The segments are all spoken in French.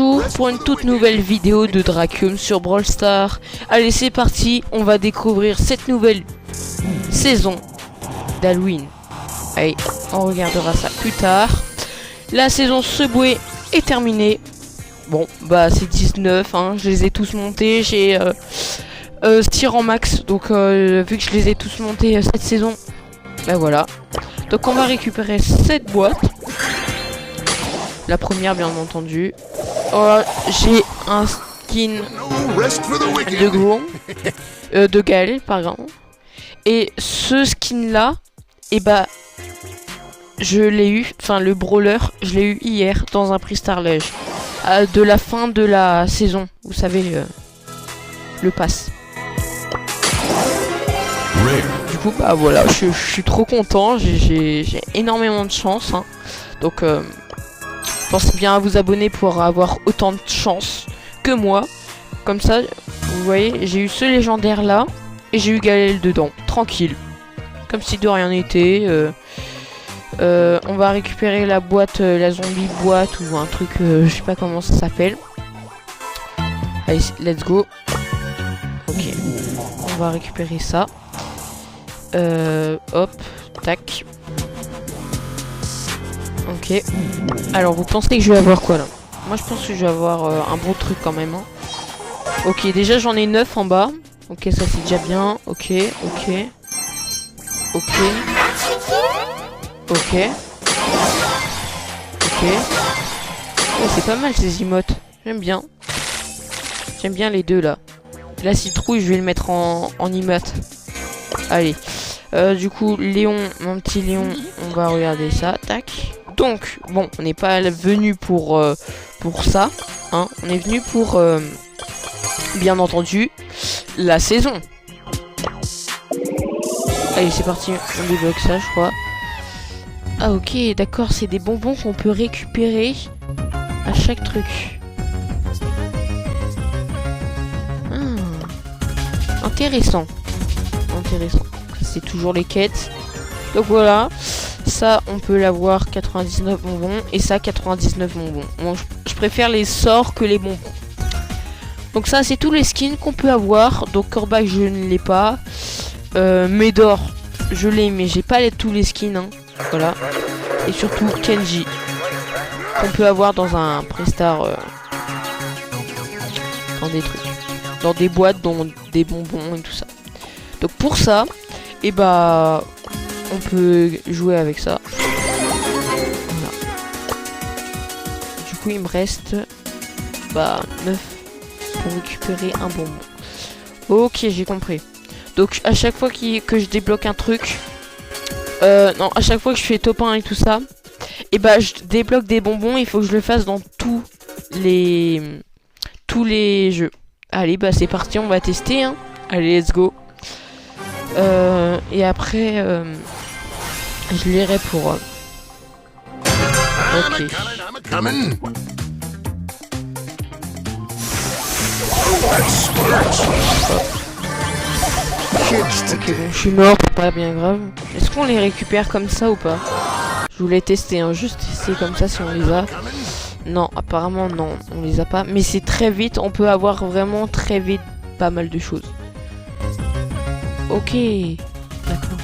Bonjour pour une toute nouvelle vidéo de Drakium sur Brawl Stars. Allez, c'est parti, on va découvrir cette nouvelle saison d'Halloween. Allez, on regardera ça plus tard. La saison Subway est terminée. Bon, bah c'est 19, hein, je les ai tous montés. J'ai tir en max, donc vu que je les ai tous montés cette saison, bah voilà. Donc on va récupérer cette boîte. La première, bien entendu. Oh, j'ai un skin de Grom, de Gaël, pardon. Et ce skin là, et bah, je l'ai eu, enfin le brawler, je l'ai eu hier dans un prix Starlege, de la fin de la saison. Vous savez, le pass. Du coup, bah voilà, je suis trop content. J'ai énormément de chance, hein. Donc pensez bien à vous abonner pour avoir autant de chance que moi. Comme ça, vous voyez, j'ai eu ce légendaire là et j'ai eu Gaël dedans, tranquille, comme si de rien n'était. On va récupérer la boîte, la zombie boîte ou un truc, je sais pas comment ça s'appelle. Allez, let's go. Ok, on va récupérer ça. Hop, tac. Ok. Alors, vous pensez que je vais avoir quoi là? Moi, je pense que je vais avoir un bon truc quand même, hein. Ok, déjà j'en ai 9 en bas. Ok, ça c'est déjà bien. Ok, ok. Ok. Ok. Ok. Oh, c'est pas mal ces emotes. J'aime bien. J'aime bien les deux là. La citrouille, je vais le mettre en emote. Allez. Du coup, Léon, mon petit Léon, on va regarder ça. Tac. Donc, bon, on n'est pas venu pour ça, hein. On est venu pour, bien entendu, la saison. Allez, c'est parti, on débloque ça, je crois. Ah, ok, d'accord, c'est des bonbons qu'on peut récupérer à chaque truc. Ah, intéressant. Intéressant. C'est toujours les quêtes. Donc voilà. Ça, on peut l'avoir 99 bonbons. Et ça, 99 bonbons. Bon, je préfère les sorts que les bonbons. Donc ça, c'est tous les skins qu'on peut avoir. Donc Corbac, je ne l'ai pas. Médor, je l'ai, mais j'ai pas tous les skins, hein. Voilà. Et surtout Kenji, qu'on peut avoir dans un Prestar. Dans des trucs. Dans des boîtes, dans des bonbons et tout ça. Donc pour ça, et bah... on peut jouer avec ça. Voilà. Du coup, il me reste 9 pour récupérer un bonbon. Ok, j'ai compris. Donc, à chaque fois que je débloque un truc, non, à chaque fois que je fais top 1 et tout ça, et bah, je débloque des bonbons. Il faut que je le fasse dans tous les jeux. Allez, bah, c'est parti, on va tester, hein. Allez, let's go. Et après, je lirai pour... Ok. Ok, bon, je suis mort, pas bien grave. Est-ce qu'on les récupère comme ça ou pas? Je voulais tester, hein, juste essayer comme ça si on les a. Non, apparemment non, on les a pas. Mais c'est très vite, on peut avoir vraiment très vite pas mal de choses. Ok, d'accord.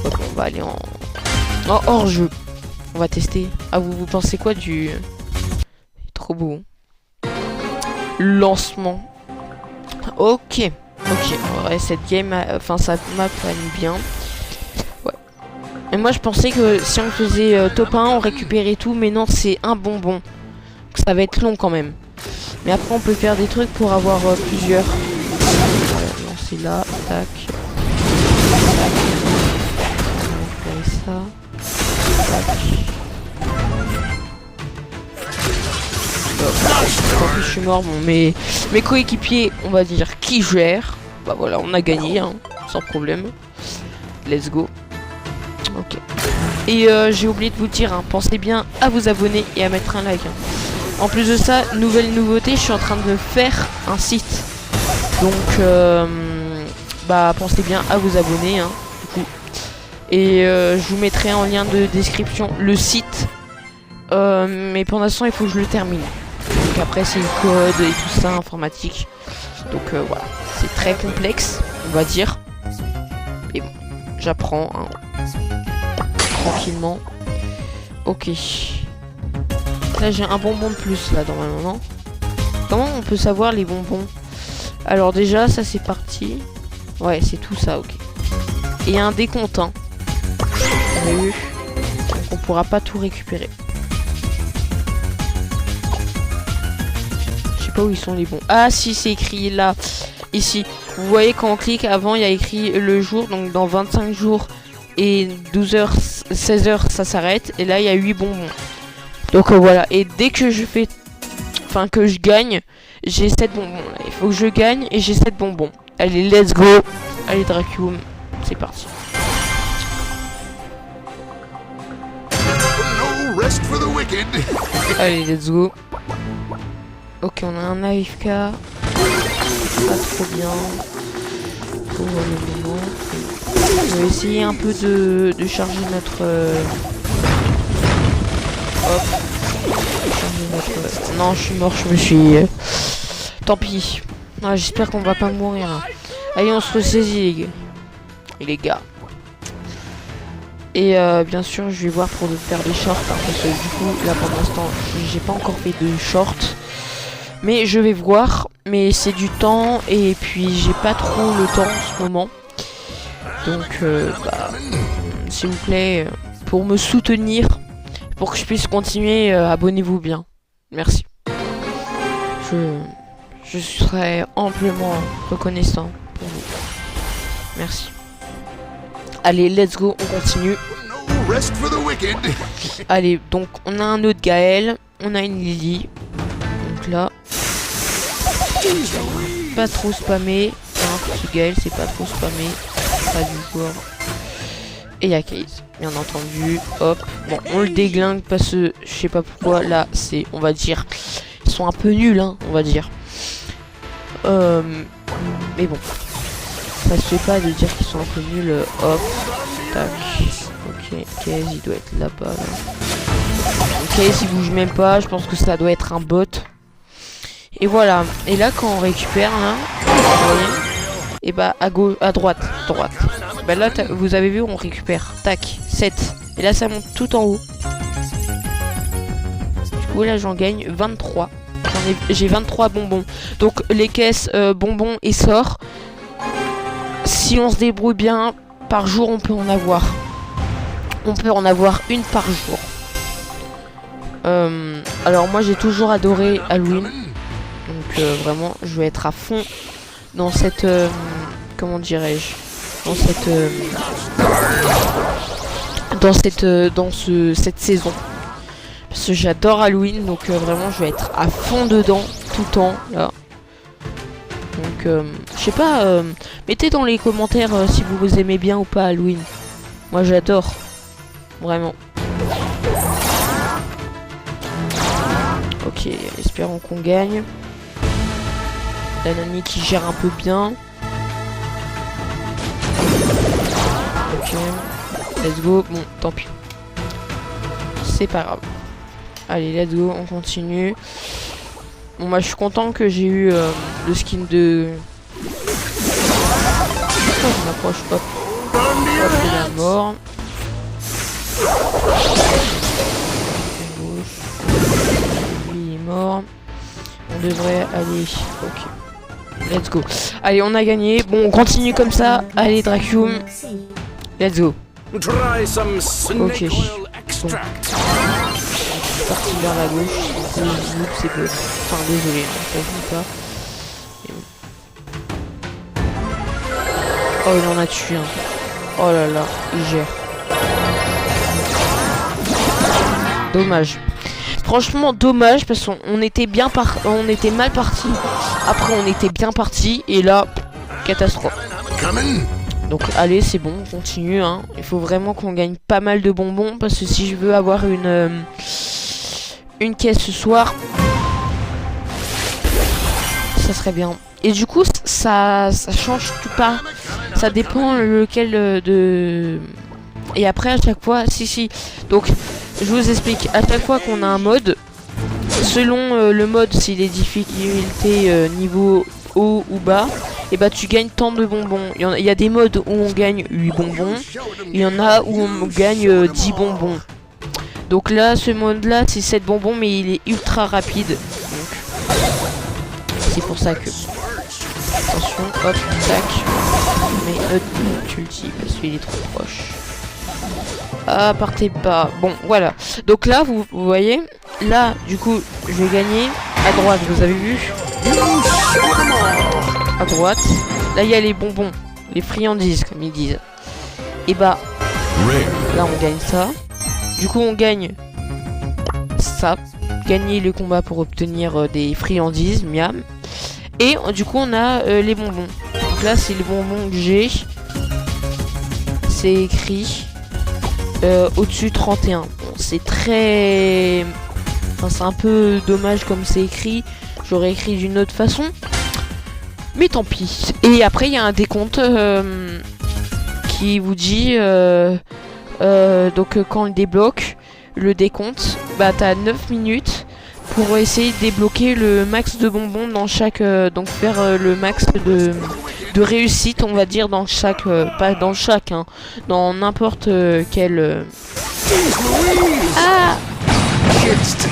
Donc on va aller en hors jeu. On va tester. Ah, vous pensez quoi du... Trop beau. Lancement. Ok. Ok. Ouais, cette game, enfin ça m'a fait bien. Ouais. Et moi je pensais que si on faisait top 1, on récupérait tout, mais non, c'est un bonbon. Donc, ça va être long quand même. Mais après on peut faire des trucs pour avoir plusieurs. C'est là, tac. On va faire ça. Tac. En plus je suis mort, bon, mes coéquipiers, on va dire, qui gèrent. Bah voilà, on a gagné, hein, sans problème. Let's go. Ok. Et j'ai oublié de vous dire, hein, pensez bien à vous abonner et à mettre un like, hein. En plus de ça, nouvelle nouveauté, je suis en train de faire un site. Donc bah pensez bien à vous abonner, hein, du coup. Et je vous mettrai en lien de description le site. Mais pour l'instant il faut que je le termine. Donc après c'est le code et tout ça, informatique. Donc voilà, c'est très complexe, on va dire. Et bon, j'apprends hein, tranquillement. Ok. Là j'ai un bonbon de plus là normalement, non? Comment on peut savoir les bonbons? Alors déjà ça c'est parti. Ouais c'est tout ça, ok. Et il y a un décompte hein. On a eu. Donc on pourra pas tout récupérer. Je sais pas où ils sont les bons. Ah si c'est écrit là. Ici. Vous voyez quand on clique avant il y a écrit le jour. Donc dans 25 jours et 12 heures, 16 heures ça s'arrête. Et là il y a 8 bonbons. Donc voilà. Et dès que je fais... Enfin que je gagne, j'ai 7 bonbons. Là. Il faut que je gagne et j'ai 7 bonbons. Allez let's go. Allez Dracuum. C'est parti. Allez, let's go. Ok, on a un AFK. Pas trop bien. Pour le moment. On va essayer un peu de charger notre... Hop. Charger notre... Non, je suis mort, je me suis... Tant pis. Ah, j'espère qu'on va pas mourir. Hein. Allez, on se ressaisit, les gars. Et bien sûr, je vais voir pour faire des shorts. Hein, parce que du coup, là pour l'instant, j'ai pas encore fait de shorts. Mais je vais voir. Mais c'est du temps. Et puis, j'ai pas trop le temps en ce moment. Donc, bah, s'il vous plaît, pour me soutenir, pour que je puisse continuer, abonnez-vous bien. Merci. Je serai amplement reconnaissant pour vous. Merci. Allez, let's go, on continue. Allez, donc on a un autre Gaël, on a une Lily. Donc là, pas trop spammé. Hein, ce Gaël, c'est pas trop spammé. Pas du joueur. Et il y a Case, bien entendu. Hop, bon, on le déglingue parce que je sais pas pourquoi. Là, c'est, on va dire, ils sont un peu nuls, hein, on va dire. Mais bon. Ça se fait pas de dire qu'ils sont un peu nuls. Hop, tac. Ok, Case il doit être là-bas. Là. Case il bouge même pas. Je pense que ça doit être un bot. Et voilà. Et là quand on récupère là, vous voyez, et bah à gauche, à droite. Bah là vous avez vu on récupère. Tac, 7. Et là ça monte tout en haut. Du coup là j'en gagne 23. J'ai 23 bonbons. Donc les caisses bonbons et sorts. Si on se débrouille bien, par jour on peut en avoir. On peut en avoir une par jour. Alors moi j'ai toujours adoré Halloween. Donc vraiment je vais être à fond dans cette... comment dirais-je, dans cette saison. Parce que j'adore Halloween. Donc vraiment je vais être à fond dedans tout le temps là. Donc, je sais pas, mettez dans les commentaires si vous aimez bien ou pas Halloween. Moi j'adore. Vraiment. Ok, espérons qu'on gagne. La Nani qui gère un peu bien. Ok, let's go. Bon, tant pis. C'est pas grave. Allez, let's go, on continue. Bon moi je suis content que j'ai eu le skin de... Oh, je m'approche, hop. Hop, il est mort. Lui il est mort. On devrait aller... Ok. Let's go. Allez, on a gagné. Bon, on continue comme ça. Allez, Dracuum. Let's go. Ok. Bon. Parti vers la gauche, c'est peu. Enfin désolé, ça joue pas. Oh il en a tué un. Oh là là, il gère. Dommage. Franchement dommage parce qu'on était bien on était mal parti. Après on était bien parti et là catastrophe. Donc allez c'est bon, on continue hein. Il faut vraiment qu'on gagne pas mal de bonbons parce que si je veux avoir une caisse ce soir, ça serait bien. Et du coup ça change tout pas. Ça dépend lequel de... Et après à chaque fois, si. Donc je vous explique, à chaque fois qu'on a un mode, selon le mode, si les difficultés niveau haut ou bas, et bah tu gagnes tant de bonbons. Il y a des modes où on gagne 8 bonbons, il y en a où on gagne 10 bonbons. Donc là, ce mode là, c'est 7 bonbons, mais il est ultra rapide. Donc c'est pour ça que... Attention, hop, tac. Mais notre ulti, parce qu'il est trop proche. Ah, partez pas. Bon, voilà. Donc là, vous voyez, là, du coup, je vais gagner à droite, vous avez vu? À droite. Là, il y a les bonbons, les friandises, comme ils disent. Et bah, là, on gagne ça. Du coup, on gagne ça. Gagner le combat pour obtenir des friandises, miam. Et du coup, on a les bonbons. Donc là, c'est les bonbons que j'ai. C'est écrit au-dessus 31. Bon, c'est très... Enfin, c'est un peu dommage comme c'est écrit. J'aurais écrit d'une autre façon. Mais tant pis. Et après, il y a un décompte qui vous dit... donc, quand on le débloque, le décompte, bah, t'as 9 minutes pour essayer de débloquer le max de bonbons dans chaque... donc, faire le max de réussite, on va dire, dans chaque... pas dans chaque, hein. Dans n'importe quel... Ah!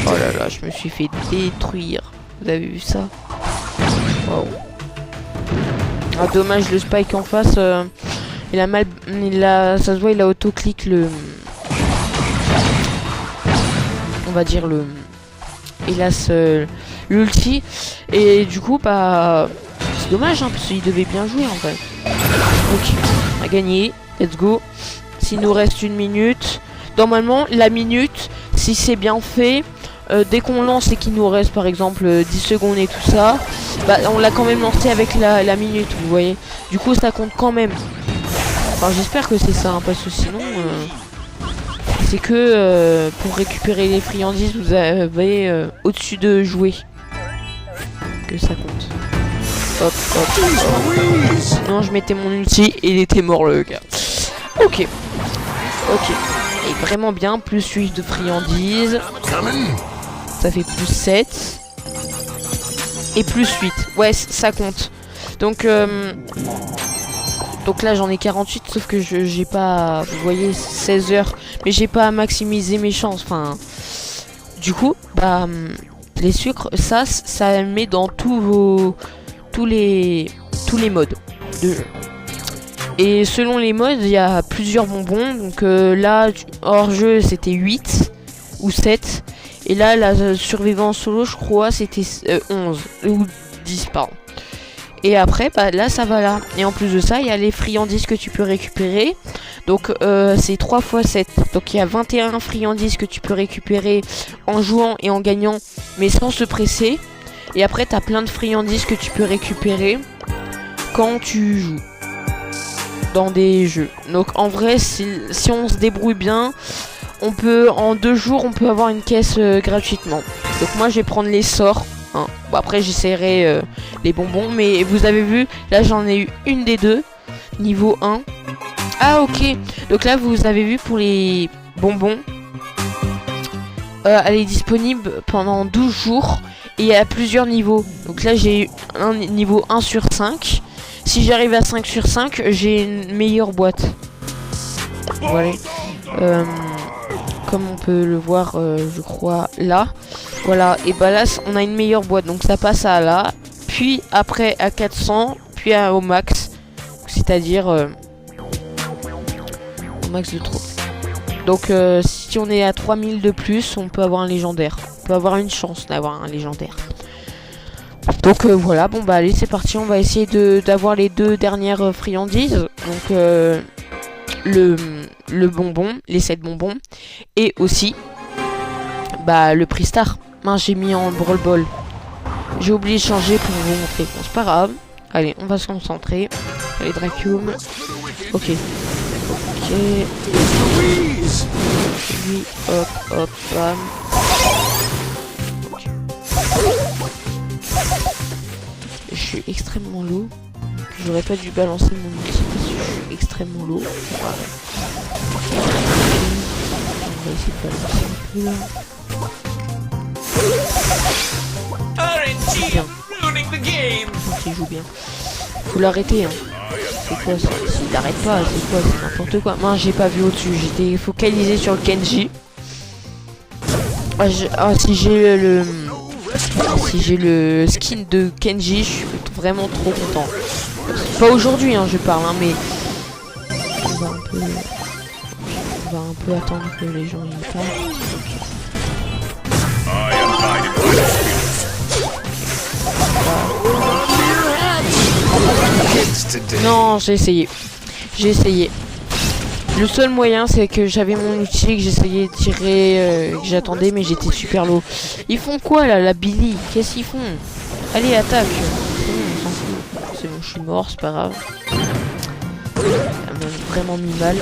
Oh là là, je me suis fait détruire. Vous avez vu ça? Wow. Ah, dommage, le Spike en face, il a mal... ça se voit, il a auto-clic le... On va dire le... Hélas, l'ulti. Et du coup, bah... C'est dommage, hein, parce qu'il devait bien jouer, en fait. Ok, on a gagné. Let's go. S'il nous reste 1 minute... Normalement, la minute, si c'est bien fait... dès qu'on lance et qu'il nous reste par exemple 10 secondes et tout ça, bah on l'a quand même lancé avec la minute, vous voyez. Du coup ça compte quand même. Enfin j'espère que c'est ça, hein, parce que sinon c'est que pour récupérer les friandises vous avez au-dessus de jouer que ça compte. Hop hop hop. Sinon je mettais mon ulti et il était mort le gars. Ok. Ok. Et vraiment bien, plus 8 de friandises. Ça fait plus 7. Et plus 8. Ouais, ça compte. Donc là, j'en ai 48. Sauf que j'ai pas... Vous voyez, 16 heures. Mais j'ai pas maximiser mes chances. Enfin... Du coup, bah... Les sucres, ça met dans tous les modes de jeu. Et selon les modes, il y a plusieurs bonbons. Donc là, hors jeu, c'était 8 ou 7. Et là, la survivance solo, je crois, c'était 11 ou 10, pardon. Et après, bah, là, ça va là. Et en plus de ça, il y a les friandises que tu peux récupérer. Donc, c'est 3 x 7. Donc, il y a 21 friandises que tu peux récupérer en jouant et en gagnant, mais sans se presser. Et après, tu as plein de friandises que tu peux récupérer quand tu joues dans des jeux. Donc, en vrai, si on se débrouille bien... On peut, en 2 jours, on peut avoir une caisse gratuitement. Donc moi, je vais prendre les sorts. Hein. Bon, après, j'essaierai les bonbons. Mais vous avez vu, là, j'en ai eu une des deux. Niveau 1. Ah, ok. Donc là, vous avez vu pour les bonbons. Elle est disponible pendant 12 jours. Et il y a plusieurs niveaux. Donc là, j'ai eu un niveau 1 sur 5. Si j'arrive à 5 sur 5, j'ai une meilleure boîte. Voilà. Comme on peut le voir, je crois, là. Voilà, et bah là, on a une meilleure boîte. Donc ça passe à là. Puis après à 400. Puis au max. C'est-à-dire au max de trop. Donc si on est à 3000 de plus, on peut avoir un légendaire. On peut avoir une chance d'avoir un légendaire. Donc voilà, bon bah allez, c'est parti. On va essayer d'avoir les 2 dernières friandises. Donc le bonbon, les 7 bonbons, et aussi bah le prix star. J'ai mis en brawl ball. J'ai oublié de changer pour vous montrer. Bon, c'est pas grave. Allez, on va se concentrer. Allez, Dracium. Ok. Ok. Oui, hop, hop, bam. Okay. Je suis extrêmement low. J'aurais pas dû balancer mon ulti parce que je suis extrêmement low. Voilà. On va essayer de balancer un peu là. Bien. Il joue bien. Faut l'arrêter, hein. C'est quoi ça? S'il n'arrête pas, c'est quoi? C'est n'importe quoi. Moi, j'ai pas vu au-dessus. J'étais focalisé sur le Kenji. Si j'ai le skin de Kenji, je suis vraiment trop content. Pas aujourd'hui, hein, je parle, hein, mais on va un peu attendre que les gens y parlent. Non, j'ai essayé. J'ai essayé. Le seul moyen, c'est que j'avais mon outil, que j'essayais de tirer, que j'attendais, mais j'étais super low. Ils font quoi là, la Billy? Qu'est-ce qu'ils font? Allez, attaque. C'est bon, je suis mort, c'est pas grave. Elle m'a vraiment mis mal.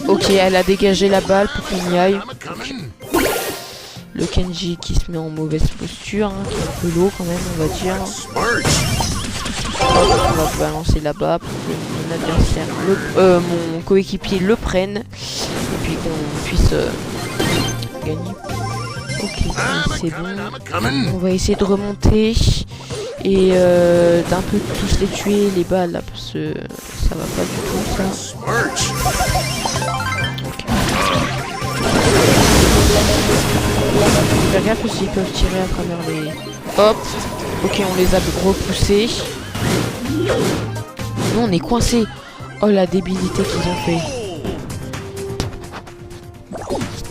Ok, elle a dégagé la balle pour qu'on y aille. Le Kenji qui se met en mauvaise posture, hein, qui est un peu low quand même, on va dire. On va balancer là-bas pour que mon adversaire, mon coéquipier le prenne et puis qu'on puisse gagner. Ok, c'est bon. On va essayer de remonter et d'un peu tous les tuer les balles là parce que ça va pas du tout ça. Okay. Faire gaffe aussi, ils peuvent tirer à travers les... Hop. Ok, on les a repoussés. Nous on est coincés. Oh la débilité qu'ils ont fait.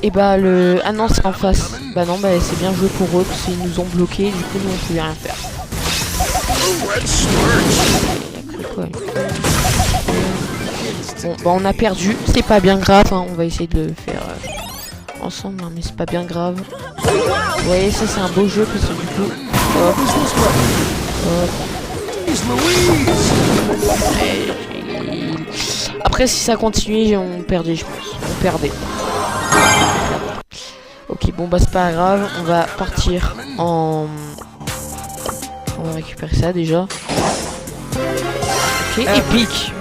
Et bah le... Ah non c'est en face. Bah non bah c'est bien joué pour eux parce qu'ils nous ont bloqués. Du coup nous on pouvait rien faire. Bon bah on a perdu. C'est pas bien grave hein. On va essayer de le faire ensemble hein, mais c'est pas bien grave. Vous voyez ça c'est un beau jeu parce que du coup... Hop. Hop. Après si ça continuait on perdait je pense. On perdait. Ok bon bah c'est pas grave. On va partir en... On va récupérer ça déjà. Ok épique.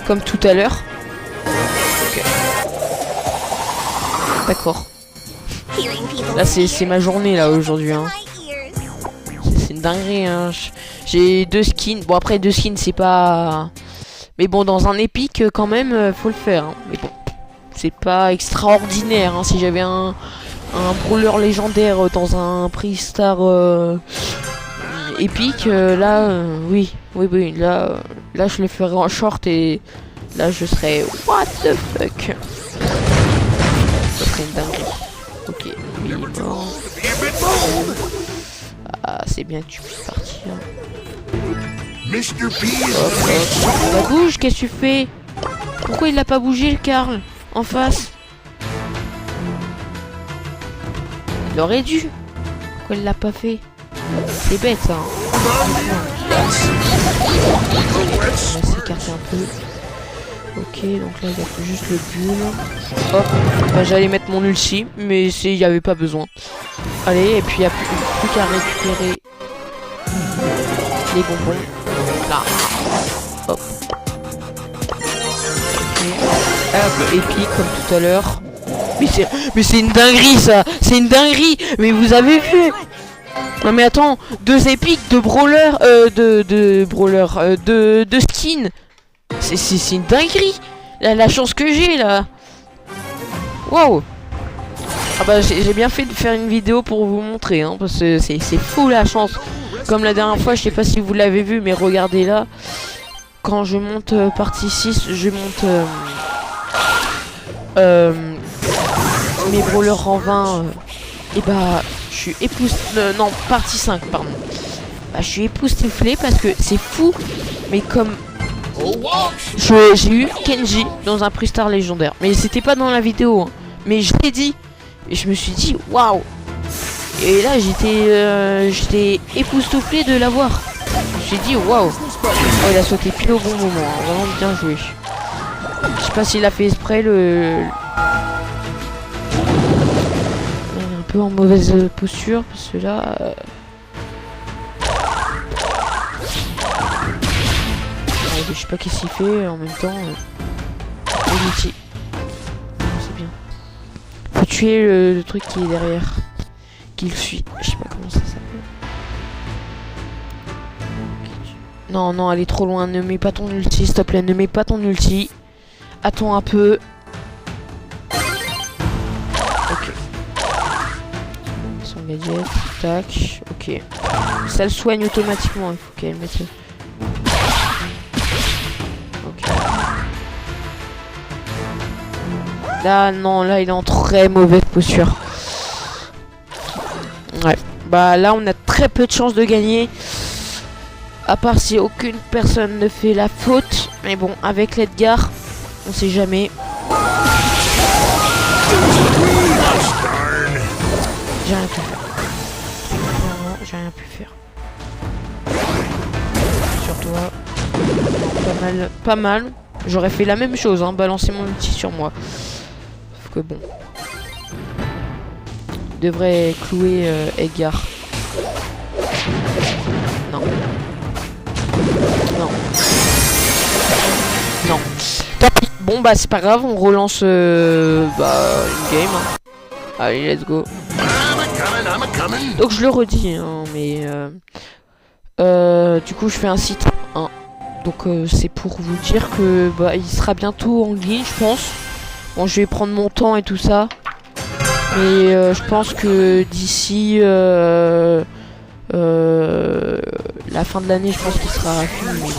Comme tout à l'heure. Ok. D'accord. Là c'est ma journée là aujourd'hui hein. C'est une dinguerie hein. J'ai 2 skins. Bon après 2 skins c'est pas... Mais bon dans un épique quand même faut le faire hein. Mais bon c'est pas extraordinaire hein. Si j'avais un brawler légendaire dans un Pristar épique là oui là je le ferais en short et là je serais what the fuck. Ça serait une dinguerie. Ok lui il est mort. Ah c'est bien que tu puisses partir. Bah bouge, qu'est-ce que tu fais? Pourquoi il l'a pas bougé le Karl en face? Il aurait dû. Pourquoi il l'a pas fait? C'est bête ça hein. On va s'écarter un peu. Ok donc là il y a juste le bulle. Hop, bah, j'allais mettre mon ulti mais il n'y avait pas besoin. Allez et puis il n'y a plus qu'à récupérer les bonbons. Là. Hop. Okay. Hop, épique comme tout à l'heure. Mais c'est une dinguerie ça. C'est une dinguerie. Mais vous avez vu? Non mais attends, 2 épiques, 2 brawlers, de skins. C'est une dinguerie. La chance que j'ai là. Waouh. Ah bah j'ai bien fait de faire une vidéo pour vous montrer hein, parce que c'est fou la chance. Comme la dernière fois, je sais pas si vous l'avez vu, mais regardez là. Quand je monte partie 6, je monte mes brawlers en 20. Et bah, je suis époustouflé. Non, partie 5, pardon. Bah, je suis époustouflé parce que c'est fou. Mais comme j'ai eu Kenji dans un Pristar légendaire. Mais c'était pas dans la vidéo. Hein. Mais je l'ai dit. Et je me suis dit, waouh. Et là j'étais époustouflé de l'avoir. Je me suis dit waouh. Oh, il a sauté pile au bon moment, hein. Vraiment bien joué. Je sais pas s'il a fait exprès le... Il est un peu en mauvaise posture parce que là... Je sais pas qu'est-ce qu'il fait en même temps. C'est bien. Faut tuer le truc qui est derrière. Qu'il suit. Je sais pas comment ça s'appelle. Non, non, elle est trop loin. Ne mets pas ton ulti, s'il te plaît. Ne mets pas ton ulti. Attends un peu. Ok. Son gadget. Tac. Ok. Ça le soigne automatiquement. Il faut qu'elle mette... Ok. Là, non. Là, il est en très mauvaise posture. Ouais. Bah, là, on a très peu de chances de gagner. À part si aucune personne ne fait la faute. Mais bon, avec l'Edgar, on sait jamais. J'ai rien pu faire. Vraiment, j'ai rien pu faire. Sur toi. Pas mal. Pas mal. J'aurais fait la même chose, hein, balancer mon ulti sur moi. Sauf que bon. Je devrais clouer Edgar. Non. Non. Non. Tant pis. Bon bah c'est pas grave, on relance une game. Hein. Allez, let's go. Donc je le redis, hein, mais du coup je fais un site 1. Donc c'est pour vous dire que bah il sera bientôt en ligne, je pense. Bon, je vais prendre mon temps et tout ça, mais je pense que d'ici la fin de l'année, je pense qu'il sera fini.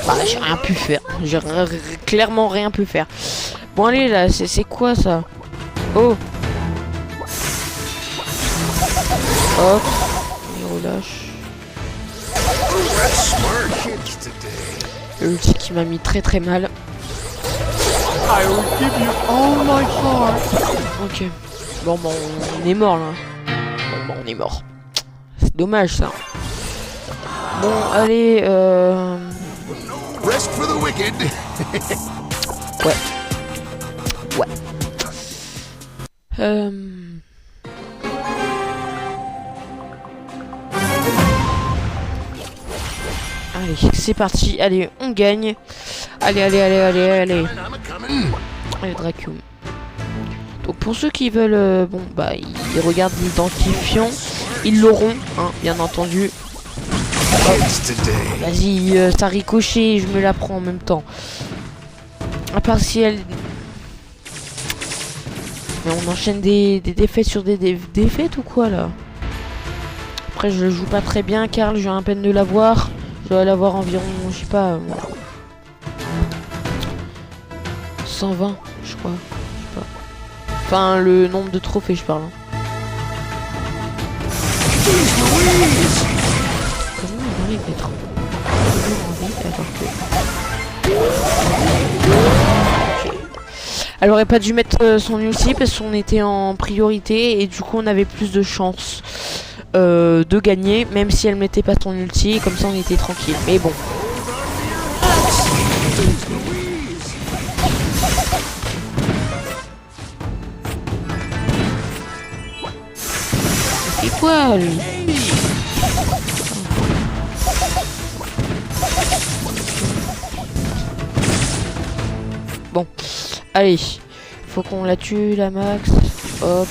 Bah, j'ai rien pu faire. J'ai clairement rien pu faire. Bon, allez, là, c'est quoi ça? Oh. Hop. Il relâche. L'ulti qui m'a mis très très mal. Ok. Bon, on est mort là. Bon, on est mort. C'est dommage ça. Bon, allez, Rest for the wicked. Ouais. Ouais. Allez, c'est parti. Allez, on gagne. Allez. Allez, Dracum. Donc pour ceux qui veulent, bon bah ils regardent l'identifiant, ils l'auront, hein, bien entendu. Vas-y, ça ricochet, je me la prends en même temps. À part si elle... Mais on enchaîne des défaites sur des défaites ou quoi là? Après je joue pas très bien, Karl, je viens à peine de l'avoir. Je dois l'avoir environ, je sais pas... 120, je crois. Je sais pas. Enfin, le nombre de trophées, je parle. Comment il arrive à être toujours en vie alors que... Okay. Elle aurait pas dû mettre son ulti parce qu'on était en priorité et du coup on avait plus de chances de gagner, même si elle mettait pas son ulti, et comme ça on était tranquille. Mais bon. Et quoi lui? Bon, allez, faut qu'on la tue la max. Hop.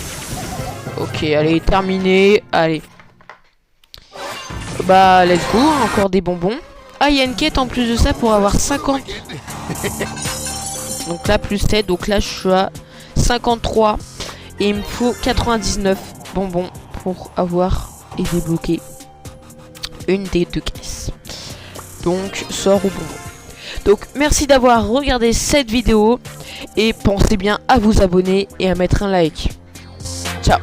Ok, allez, terminé. Allez. Bah, let's go, encore des bonbons. Ah, il y a une quête en plus de ça pour avoir 50. Donc là, plus 7. Donc là, je suis à 53. Et il me faut 99 bonbons pour avoir et débloquer une des deux caisses. Donc, sort au bonbon. Donc, merci d'avoir regardé cette vidéo. Et pensez bien à vous abonner et à mettre un like. Ciao.